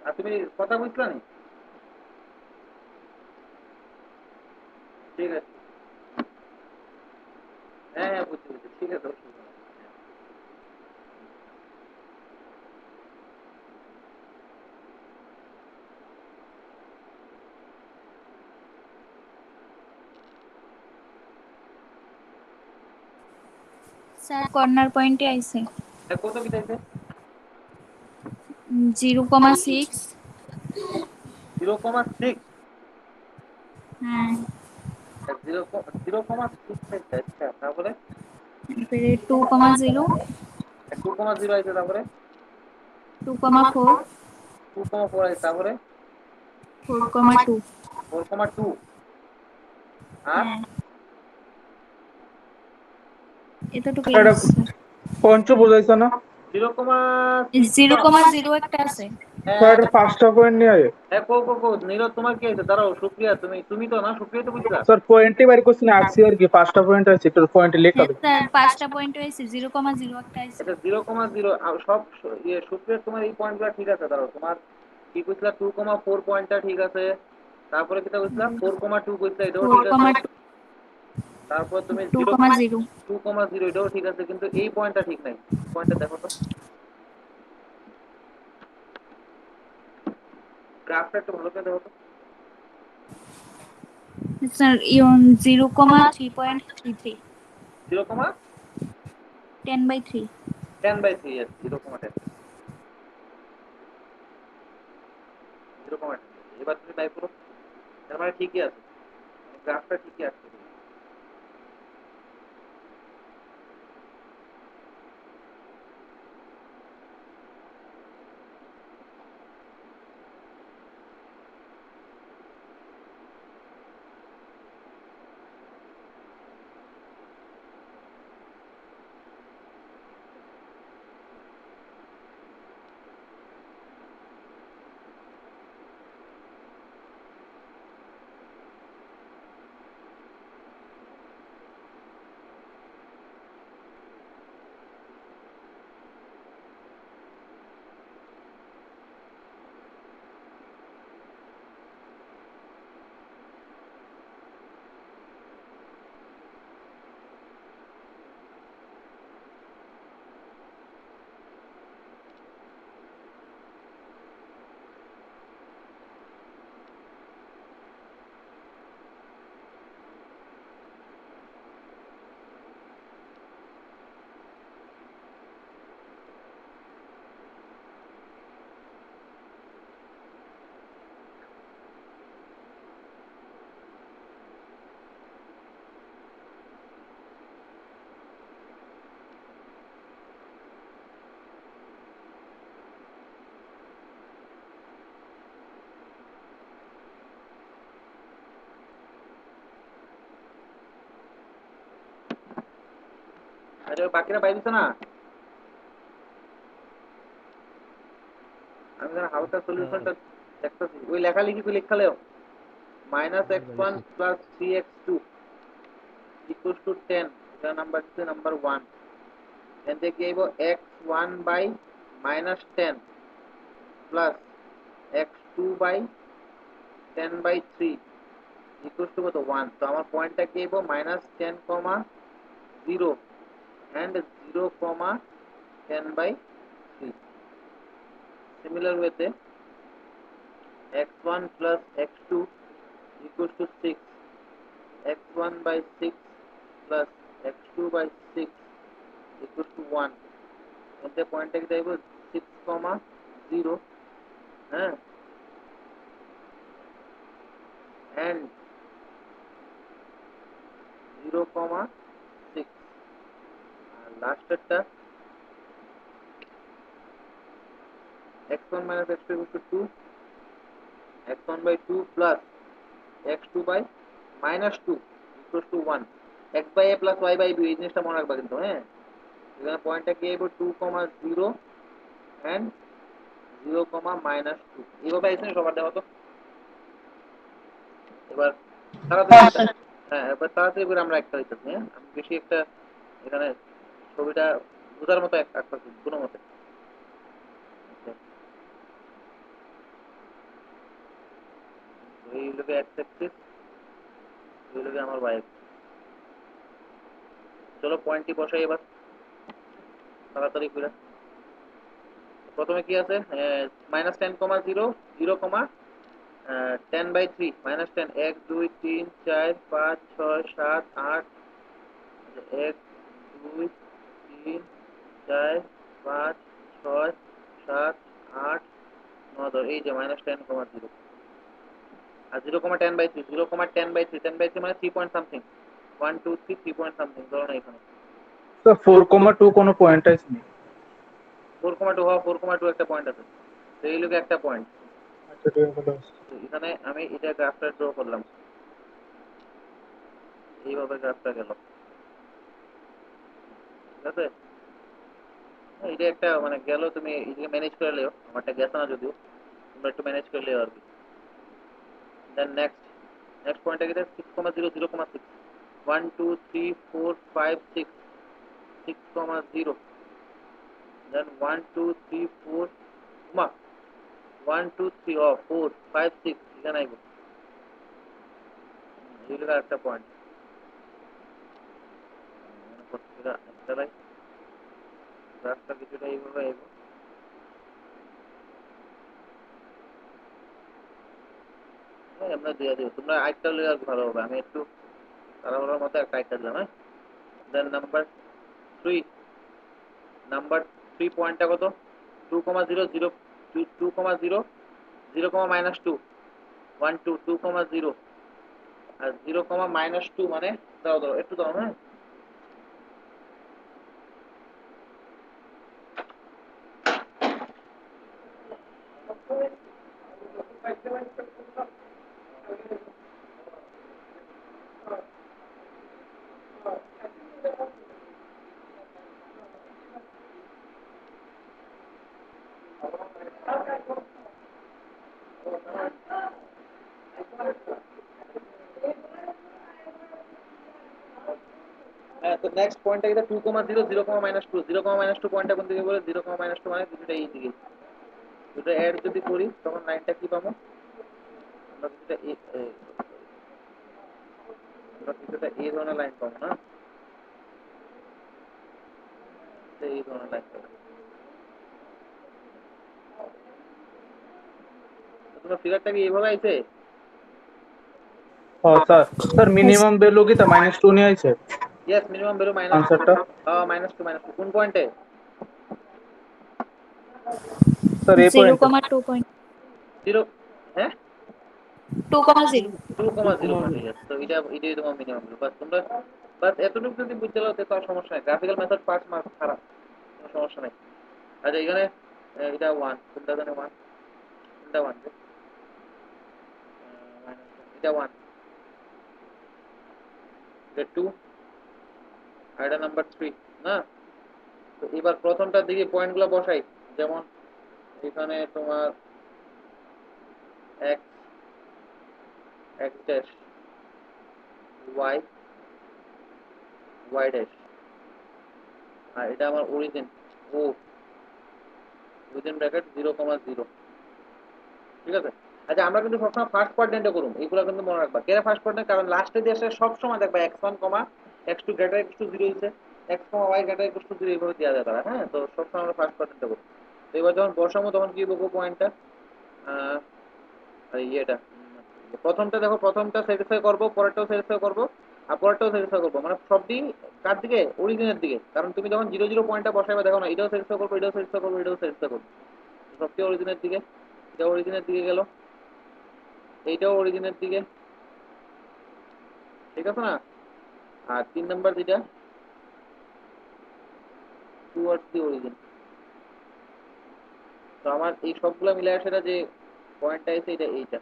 আর তুমি কথা বুঝলা নি ঠিক আছে হ্যাঁ হ্যাঁ বুঝছি ঠিক আছে অসুবিধা নেই। স্যার কর্নার পয়েন্টে আইছে হ্যাঁ কত কি চাইছে 0,6। 0,6 হ্যাঁ 0,6 চাইছে আচ্ছা তারপরে তারপরে 2,0, 2,0 আইছে তারপরে 2,4, 2,4 আইছে তারপরে 4,2। 4,2 আর হ্যাঁ এতটুকুই এটা আসছে। পঞ্চ বুঝাইছে না? 0,6 0,0 একটা আছে। স্যার হ্যাঁ এটা 5টা পয়েন্ট নিয়ে আয়। হ্যাঁ কো নীরজ তোমার কি আছে দাঁড়াও সুপ্রিয়া তুমি তো না সুপ্রিয়া তো বুঝলা স্যার পয়েন্টই বাইর করছি না, আঁকছি আর কি। 5টা পয়েন্ট আছে, একটু পয়েন্ট লেখা হ্যাঁ দাও। স্যার 5টা পয়েন্ট হয়েছে, 0,0 একটা আছে। এটা 0,0 সব ইয়ে সুপ্রিয়া তোমার এই পয়েন্টগুলো ঠিক আছে দাঁড়াও তোমার কি বুঝলা 2,4 পয়েন্টটা ঠিক আছে তারপরে কিটা বুঝলা 4,2 বুঝলা এটাও ঠিক আছে 4,2, তারপর তুমি 2,0। 2,0 এটাও ঠিক আছে কিন্তু এই পয়েন্টটা ঠিক নাই পয়েন্টটা দেখো তো গ্রাফটা একটু ভালো করে দেখো তো স্যার 0,3.33, 10/3। 0,10/3 yes 0,10 0,10 এবার তুমি বাই করো তার মানে ঠিকই আছে গ্রাফটা ঠিকই আছে আরে বাকিরা পাই দিছ না? আমি যেন হালকা সলিউশনটা দেখতেছি। ওই লেখালেখি করে লেখালেও minus x one plus three x two equal to 10, এটা নাম্বার দিচ্ছে নাম্বার 1। এন থেকে কি আইব x one by minus 10 plus x two by 10 by 3 equal to কত 1। তো আমার পয়েন্টটা কি আইব minus 10 comma 0 and 0 comma 10 by 3। Similar way তে x1 plus x2 equals to 6, x1 by 6 plus x2 by 6 equals to 1। এতে পয়েন্টটা কি দেব 6 comma 0, হ্যাঁ, and 0 comma 6। R লাস্টেরটা x1 minus x2 equals to 2, x1 by 2 plus x2 by minus 2 equals to 1। x by a plus y by b এই জিনিসটা মনে রাখবা কিন্তু, হ্যাঁ। এখানে পয়েন্টটা কি আইব 2, 0 and 0, minus 2। এইভাবে আইছে সবার দেওয়া তো। এবার তাড়াতাড়ি হ্যাঁ একটা, স্যার। হ্যাঁ এবার তাড়াতাড়ি করে আমরা একটা হইতেছি, হ্যাঁ। আমি বেশি একটা এখানে ছবিটা বোঝার মতো একটা আঁকতেছি কোনো মতে। আচ্ছা, তো এই লোকে এক্স অ্যাক্সিস, এই লোকে আমার ওয়াই অ্যাক্সিস। চলো পয়েন্টটি বসাই এবার তাড়াতাড়ি করে। প্রথমে কি আছে minus 10 comma 0, 0 comma 10 by 3 minus 10 1 2 3 4 5 6 7 8, 1 2 3 4 5 6 7 8 9 10, এই যে মাইনাস 10 কমা 0 আর 0 comma 10 by 3, 0 comma 10 by 3, 10 by 3 মানে 3 পয়েন্ট সামথিং, 1 2 3 3 পয়েন্ট সামথিং ধরো না এখানে। তো 4,2 কোনো পয়েন্ট আছে নি? 4,2 হওয়া 4,2 একটা পয়েন্ট আছে, তো এই লোকে একটা পয়েন্ট। আচ্ছা ঠিক আছে। তো এখানে আমি এটা গ্রাফটা ড্র করলাম, এইভাবে গ্রাফটা গেল, ঠিক আছে। এটা একটা মানে গেল, তুমি এদিকে ম্যানেজ করে লিও, আমারটা গেছে না যদিও, তোমরা একটু ম্যানেজ করে লিও আর কি। দেন নেক্সট নেক্সট পয়েন্টটা কি 6, 0 0, 6 1 2 3 4 5 6 6, 0, দেন 1 2 3 4 মা 1 2 3 ও 4 5 6 এখানে আইব, এইগুলো একটা পয়েন্ট। একটা লাই রাস্তা কিছুটা এইভাবে আইব। আমরা দিয়ে দিব, তোমরা আরেকটা লিয়ে আর ভালো হবে, আমি একটু তাড়াহুড়োর মতো একটা আরেকটা দিলাম, হ্যাঁ। দেন নাম্বার 3, নাম্বার 3 পয়েন্টটা কত 2, 0 0 2 2, 0 0, মাইনাস 2 1 2 2, 0 আর 0, মাইনাস 2 মানে দাও দাও একটু দাও, হ্যাঁ। হ্যাঁ, তো নেক্সট পয়েন্টটা এটা 2, 0 0, মাইনাস 2 0, মাইনাস 2 পয়েন্টটা কোন দিকে বলে 0, মাইনাস 2 মানে দুটোটা এই দিকে, দুটো অ্যাড যদি করি তখন লাইনটা কি পাবো আমরা, কিছুটা আমরা কিছুটা এই ধরনের লাইন পাবো না, তো এই ধরনের লাইন পাবো। তো তোমার ফিগারটা কি এইভাবে আইছে? ও স্যার, স্যার মিনিমাম ভ্যালু কি তা -2 নিয়ে আইছে ইয়েস, মিনিমাম ভ্যালু মাইনাস 2। আনসারটা? মাইনাস 2 কোন পয়েন্টে? স্যার এই জিরো পয়েন্টে। কমা 2 0, হ্যাঁ 2,0। 2,0 পয়েন্টে, ইয়েস। তো এটাই তোমার মিনিমাম ভ্যালু। বাস তোমরা বাস এতটুকু যদি বুঝতে পারো তো আর সমস্যা নাই, গ্রাফিক্যাল মেথড 5 মার্ক খারাপ, কোনো সমস্যা নাই। আচ্ছা এখানে এটা 1 কোনটা জানে 1, কোনটা 1 এটা 1, এটা 2 আর এটা নাম্বার 3, হ্যাঁ, তো এবার প্রথমটার দিকে পয়েন্টগুলো বসাই, যেমন এখানে তোমার x x dash y y dash, আর এটা আমার অরিজিন ও উইদিন ব্র্যাকেট 0,0, ঠিক আছে। আচ্ছা, আমরা কিন্তু সবসময় ফার্স্ট কোয়াড্রেন্টে করুম, এগুলো কিন্তু মনে রাখবা। কেন ফার্স্ট কোয়াড্রেন্ট? কারণ লাস্টে দিয়ে আসলে সবসময় দেখবা x1, x2 greater equal to 0 হইছে, x, y greater equal to 0 এইভাবে দেওয়া যায় তারা। হ্যাঁ, তো সবসময় আমরা ফার্স্ট কোয়াড্রেন্টে করব। তো এবার যখন বসাবো তখন কি বলবো পয়েন্টটা, আর ইয়েটা প্রথমটা দেখো, প্রথমটা স্যাটিসফাই করবো, পরেরটাও স্যাটিসফাই করবো, আর পরেরটাও স্যাটিসফাই করবো, মানে সবটি কার দিকে? অরিজিনের দিকে। কারণ তুমি যখন 0 0 পয়েন্টটা বসাইবা দেখো না, এটাও স্যাটিসফাই করবো, এটাও স্যাটিসফাই করবো, এটাও স্যাটিসফাই করবো, সবটি অরিজিনের দিকে। এটা অরিজিনের দিকে গেল, এইটাও অরিজিনের দিকে, ঠিক আছে না? আর 3 নাম্বার যেটা টুয়ার্ডস দি অরিজিন। তো আমার এই সবগুলো মিলায় সেটা যে পয়েন্টটা আছে এটা এইটা,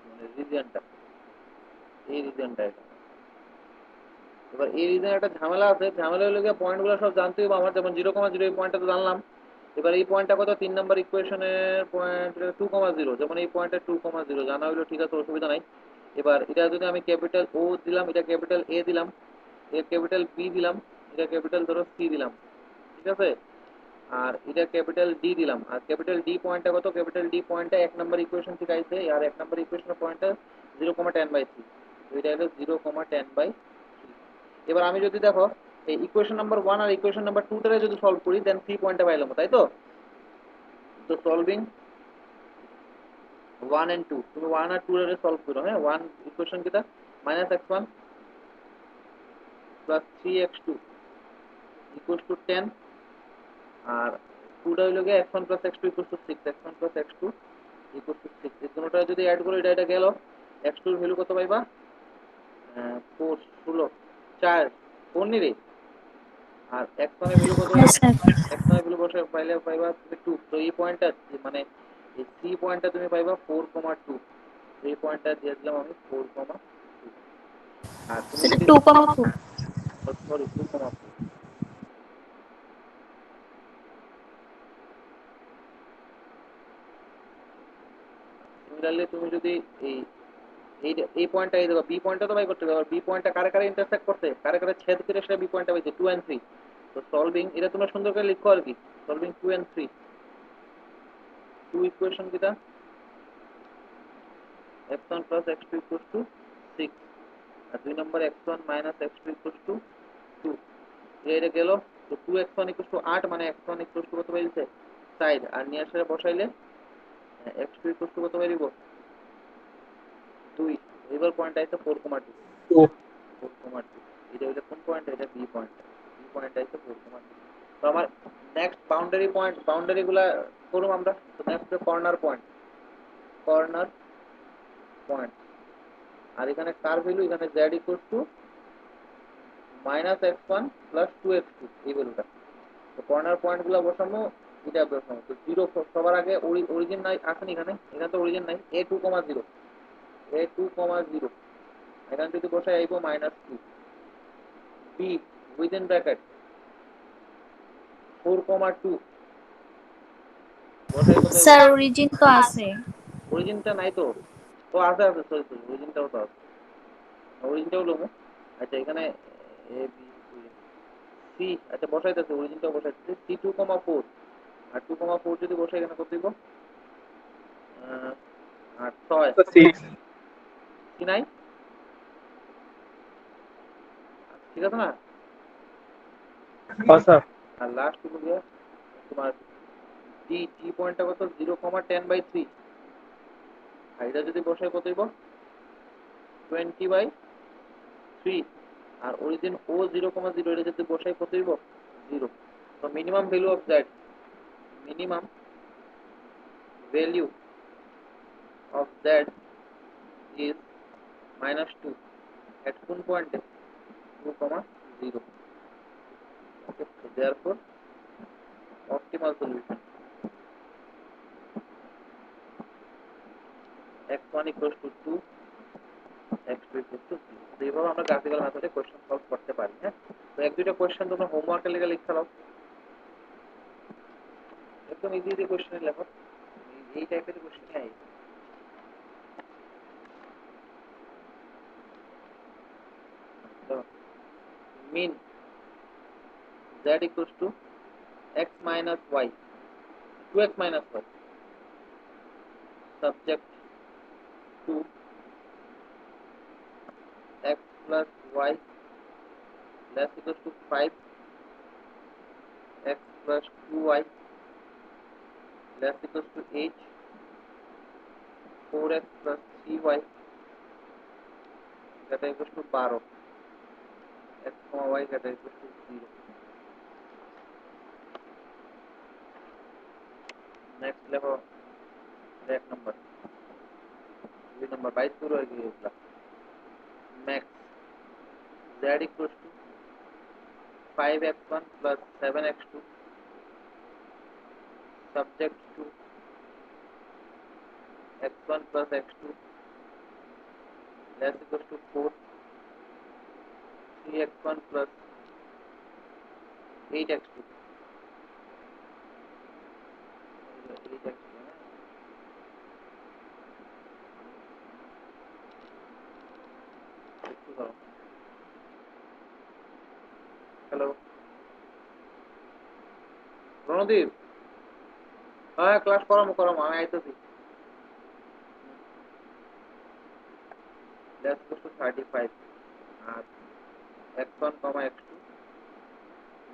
মানে রিজিয়নটা, এই রিজিয়নটা এটা। এবার এই রিজনে একটা ঝামেলা আছে, ঝামেলা হলো গিয়ে পয়েন্টগুলো সব জানতে হবে আমার, যেমন 0,0 এই পয়েন্টটা তো জানলাম। এবার এই পয়েন্টটা কত? 3 নাম্বার ইকুয়েশনের পয়েন্ট 2,0, যেমন এই পয়েন্টটা 2,0 জানা হলো, ঠিক আছে, অসুবিধা নাই। এবার এটা যদি আমি ক্যাপিটাল ও দিলাম, এটা ক্যাপিটাল এ দিলাম, এটা ক্যাপিটাল বি দিলাম, এটা ক্যাপিটাল ধরো সি দিলাম, ঠিক আছে, আর এটা ক্যাপিটাল ডি দিলাম। আর ক্যাপিটাল ডি পয়েন্টটা কত? ক্যাপিটাল ডি পয়েন্টটা 1 নাম্বার ইকুয়েশন থেকে আইছে, আর 1 নাম্বার ইকুয়েশনের পয়েন্টটা 0,10/3, এটা হলো 0,10/3। এবার আমি যদি দেখো এই ইকুয়েশন নাম্বার 1 আর ইকুয়েশন নাম্বার 2 টারে যদি সলভ করি, দেন 3 পয়েন্টটা পাইলাম, তাই তো? তো সলভিং 1 and 2, তুমি 1 আর 2 এর সলভ করো। হ্যাঁ, 1 ইকুয়েশন কিটা? -x1 + 3x2 = 10, আর 2 টা হইলো গিয়ে x1 + x2 = 6, x1 + x2 = 6। এই দুটোটা যদি অ্যাড করো, এটা গেল, x2 এর ভ্যালু কত পাইবা? 4 16 4 4 নি রে। আর x1 এর ভ্যালু কত? হ্যাঁ স্যার। x1 এর ভ্যালু বসে পাইলে পাইবা তুমি 2। তো এই পয়েন্টটা মানে এই সি পয়েন্টটা তুমি পাইবা 4,2, এই পয়েন্টটা দিয়ে দিলাম আমি 4,2। আর তুমি সেটা যদি 2,2। সরি 2,4, সিমিলারলি তুমি যদি এই এই এই পয়েন্টটা এই দেখো, বি পয়েন্টটা তো বাই করতে হবে। বি পয়েন্টটা কারে কারে ইন্টারসেক্ট করতে, কারে কারে ছেদ করে সেটা বি পয়েন্টটা পাইছে 2 and 3। তো সলভিং এটা তোমরা সুন্দর করে লিখো আর কি, সলভিং 2 and 3, 2 ইকুয়েশন কিটা? x1 + x2 = 6, আর 2 নম্বর x1 - x2 = 2, এটা গেল। তো 2x1 = 8, মানে x1 = কত পাইছে? 4, আর নিয়ে আসলে বসাইলে x2 = কত পাইব? 2। এবার পয়েন্ট আইছে 4,2, 4,2। এটা হইলো কোন পয়েন্ট? এটা বি পয়েন্ট, বি পয়েন্ট আইছে 4,2। তো আমার নেক্সট বাউন্ডারি পয়েন্ট, বাউন্ডারি গুলা করুম আমরা। তো next corner point, corner point. আর এখানে কার ভ্যালু? এখানে z = -x1 + 2x2, এই ভ্যালুটা। তো কর্নার পয়েন্ট গুলা বসানো, এটা বসানো। তো 0 সবার আগে অরিজিন নাই আসেনি, এখানে এখানে তো অরিজিন নাই, a2,0, a2,0 এখানে যদি বসাই আইব -2, b উইদিন ব্র্যাকেট 4,2 বসাই কত হইব? স্যার অরিজিন তো আছে। অরিজিনটা নাই তো। ও আছে আছে, সরি সরি, অরিজিনটাও তো আছে, অরিজিনটাও লমু। আচ্ছা, এখানে এ বি সি, আচ্ছা বসাইতেছে, অরিজিনটাও বসাইতেছে, সি 2,4, আর 2,4 যদি বসাই এখানে কত দিব? 8 6, 6। সি নাই, ঠিক আছে না? আচ্ছা, আর লাস্ট হলো গিয়ে তোমার ডি, ডি পয়েন্টটা কত? 0,10/3, আর এটা যদি বসাই কত দিব? 20/3। আর অরিজিন ও 0,0, এটা যদি বসাই কত দিব? 0। তো minimum value of that, minimum value of that is -2 at কোন পয়েন্টে? 2,0। ওকে, so therefore optimal solution x1 = 2, x2 equals to 0 তো এইভাবে আমরা গ্রাফিক্যাল মেথডে কোশ্চেন সলভ করতে পারি হ্যাঁ তো এক দুইটা কোশ্চেন তোমরা হোমওয়ার্কের লেগে লিখতে দাও একদম ইজি ইজি কোশ্চেন লেখো এই টাইপের কোশ্চেন আই তো mean z equals to x minus y 2x minus y subject to x plus y less equals to 5 x plus 2y less equals to 8 4x plus 3y that equals to 12 x comma y that equals to 0 next level that number ये number 22 पूरा है ये वाला max z equals to 5x1 plus 7x2 subject to x1 plus x2 less equals to 4 3x1 plus 8x2 hello Randeep হ্যাঁ class করামো আমি আইতেছি let's go to 35 R x1 x2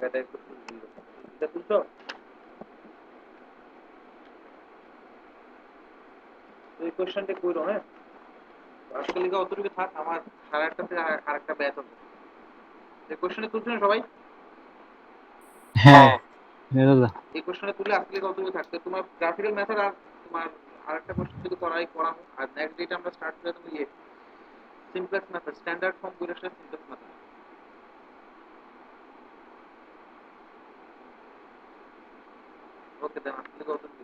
এটা equal to 0 এটা বুঝছো তো এই কোশ্চেনটা কইরো হ্যাঁ আজকে লিখা অতটুকু থাক আমার সাড়ে আটটাতে আরেকটা ব্যাচ হবে এই কোশ্চেনটা তুলছো না সবাই হ্যাঁ দাদা এই কোশ্চেনটা তুলে আজকে লিখা অতটুকু থাকছে তোমার গ্রাফিক্যাল মেথড আর তোমার আরেকটা কোশ্চেন যদি করাবো আর নেক্সট ডেট আমরা স্টার্ট করে দেবো ইয়ে সিমপ্লেক্স মেথড স্ট্যান্ডার্ড ফর্ম করে সিমপ্লেক্স মেথড ওকে দেন আজকে লিখা অতটুকু